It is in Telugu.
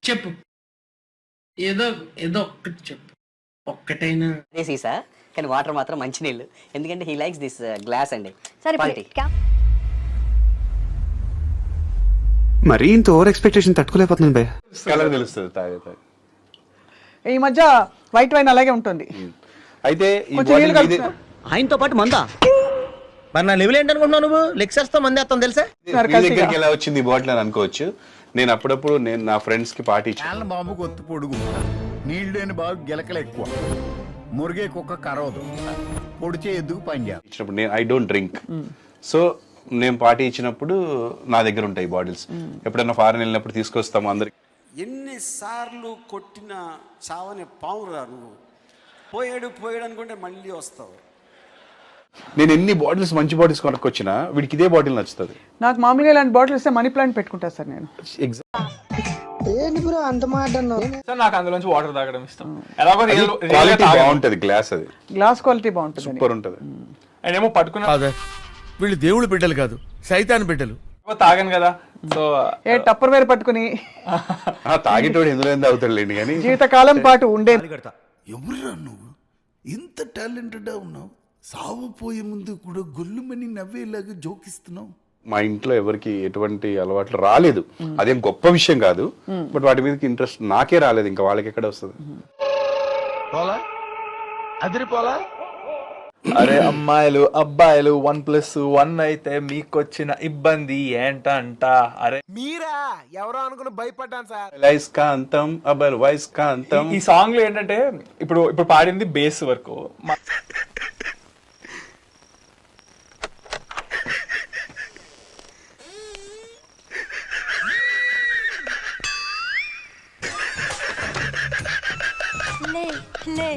చెప్పు, ఏదో ఏదో ఒక్కటి చెప్పు, ఒక్కటైనా. అదే సీసా కానీ వాటర్ మాత్రం మంచి నీళ్ళు, ఎందుకంటే హీ లైక్స్ దిస్ గ్లాస్ అండి. సరే క్వాలిటీ. మరీ ఇంత ఓవర్ ఎక్స్పెక్టేషన్ తట్టుకోలేకపోతున్నాను భయ్య. కలర్ తెలుస్తుంది తాగే తాగే. ఈ మధ్య వైట్ వైన్ అలాగే ఉంటుంది. అయితే ఈ కొంచెం బాటిల్ నీళ్ళు మీదే- కలుపుతా. ఆయనతో పాటు మందా మరి నా లెవెల్ ఏంటనుకుంటున్నావు నువ్వు? లెక్చర్స్ తో మంది అర్థం తెలుసా? సార్ మీ కలిసిగా. దగ్గరికి ఎలా వచ్చింది ఈ బాటిల్ అని అనుకోవచ్చు. నేను అప్పుడప్పుడు నా ఫ్రెండ్స్ కి పార్టీ ఇచ్చాను. బాబు కొత్తు పొడుగు, నీళ్ళు లేని బాబు గిలకలు ఎక్కువ, మురిగే కుక్క కరవదు, పొడిచే ఎద్దుకు పంజా. ఇచ్చినప్పుడు నేను ఐ డోంట్ డ్రింక్, సో నేను పార్టీ ఇచ్చినప్పుడు నా దగ్గర ఉంటాయి బాటిల్స్. ఎప్పుడైనా ఫారెన్ వెళ్ళినప్పుడు తీసుకొస్తాము అందరికి. ఎన్నిసార్లు కొట్టిన చావని పావురా నువ్వు. పోయాడు అనుకుంటే మళ్ళీ వస్తావు. నేను ఎన్ని బాటిల్స్ మంచి బాటిల్స్ కొనుక్కొచ్చినా వీడికి ఇదే బాటిల్ నచ్చుతుంది. నాకు మామూలుగా ఇలాంటి బాటిల్ ఇస్తే మనీ ప్లాంట్ పెట్టుకుంటా సార్ నేను. సార్ నాకు అందులోంచి వాటర్ తాగడం ఇష్టం. ఎలాగో క్వాలిటీ బాగుంటది, గ్లాస్ అది గ్లాస్ క్వాలిటీ బాగుంటుంది. సూపర్ ఉంటది. అండ్ ఏమో పట్టుకున్న వీళ్ళు దేవుళ్ళు బిడ్డలు కాదు, సైతాన్ బిడ్డలు. తాగాను కదా, సో ఏ టప్పర్ వేరు పట్టుకుని తాగేటోడు ఎందులో ఎంత అవుతాడులేండి కానీ జీవితకాలం పాటు ఉండే. ఎవరురా నువ్వు, ఇంత టాలెంటెడ్ ఉన్నావు, సావు పోయే ముందు కూడా గొల్లుమని నవ్వేలాగా జోకిస్తున్నావు. మా ఇంట్లో ఎవరికి ఎటువంటి అలవాట్లు రాలేదు. అదేం గొప్ప విషయం కాదు, బట్ వాటి మీదకి ఇంట్రెస్ట్ నాకే రాలేదు. ఇంకా వాళ్ళకి ఎక్కడ వస్తుంది? అదిరిపోలా. అరే అమ్మాయిలు అబ్బాయిలు 1+1 అయితే మీకొచ్చిన ఇబ్బంది ఏంటంట? అరే మీరా ఎవరో అనుకుని భయపడ్డాను సార్. లైస్కాంతం అబ్బాయిలు వైస్కాంతం. ఈ సాంగ్ లో ఏంటంటే ఇప్పుడు పాడింది బేస్ వరకు. లే